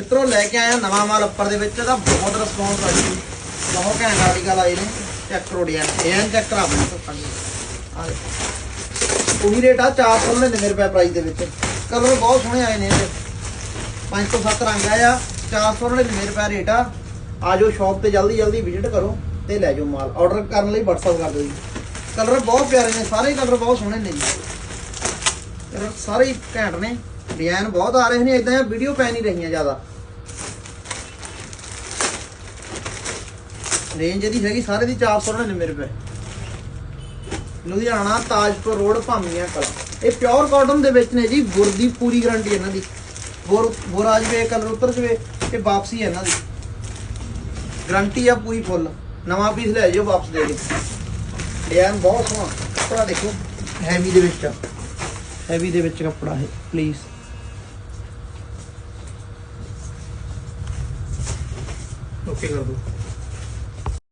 ਮਿੱਤਰੋ ਲੈ ਕੇ ਆਇਆ ਨਵਾਂ ਮਾਲ ਉੱਪਰ ਦੇ ਵਿੱਚ ਇਹਦਾ ਬਹੁਤ ਰਿਸਪੌਂਸ ਆ ਜੀ। ਬਹੁਤ ਘੈਂਟ ਆਰਟੀਕਲ ਆਏ ਨੇ। ਚੈੱਕ ਕਰੋ ਡਿਜ਼ਾਈਨ ਚੈੱਕ ਕਰਾ ਬਣਾ ਆ ਉਹੀ ਰੇਟ ਆ 499 ਰੁਪਏ ਪ੍ਰਾਈਸ ਦੇ ਵਿੱਚ। ਕਲਰ ਬਹੁਤ ਸੋਹਣੇ ਆਏ ਨੇ ਇਹਦੇ 5 ਤੋਂ 7 ਰੰਗ ਆ 499 ਰੁਪਏ ਰੇਟ ਆ। ਆ ਜਾਓ ਸ਼ਾਪ ਤੇ ਜਲਦੀ ਵਿਜ਼ਿਟ ਕਰੋ ਤੇ ਲੈ ਜਾਓ ਮਾਲ। ਆਰਡਰ ਕਰਨ ਲਈ WhatsApp ਕਰ ਦਿਓ ਜੀ। ਕਲਰ ਬਹੁਤ ਪਿਆਰੇ ਨੇ, ਸਾਰੇ ਕਲਰ ਬਹੁਤ ਸੋਹਣੇ ਨੇ ਜੀ। ਕਲਰ ਸਾਰੇ ਹੀ ਘੈਂਟ ਨੇ। ਡਿਜ਼ਾਈਨ ਬਹੁਤ ਆ ਰਹੇ ਨੇ, ਇਦਾਂ ਵੀਡੀਓ ਪੈ ਨਹੀਂ ਰਹੀਆਂ ਜ਼ਿਆਦਾ। ਰੇਂਜ ਇਹਦੀ ਹੈਗੀ ਸਾਰੇ ਦੀ 499 ਰੁਪਏ। ਲੁਧਿਆਣਾ ਤਾਜਪੁਰ ਰੋਡ ਭਾਮੀਆਂ ਕਲਾ। ਇਹ ਪਿਓਰ ਕਾਟਨ ਦੇ ਵਿੱਚ ਨੇ ਜੀ। ਗੁਰ ਦੀ ਪੂਰੀ ਗਾਰੰਟੀ ਇਹਨਾਂ ਦੀ। ਗੁਰ ਆ ਜਵੇ, ਕਲਰ ਉਤਰ ਜਵੇ ਤੇ ਵਾਪਸੀ ਹੈ ਇਹਨਾਂ ਦੀ ਗਾਰੰਟੀ ਆ ਪੂਰੀ ਫੁੱਲ। ਨਵਾਂ ਪੀਸ ਲੈ ਜਾਓ ਵਾਪਸ ਦੇ ਕੇ। ਡਿਜ਼ਾਈਨ ਬਹੁਤ ਸੋਹਣਾ ਕੱਪੜਾ ਦੇਖੋ, ਹੈਵੀ ਦੇ ਵਿੱਚ ਆ। ਹੈਵੀ ਦੇ ਵਿੱਚ ਕੱਪੜਾ ਹੈ। ਪਲੀਜ਼ ਓਕੇ ਕਰ ਦਿਓ।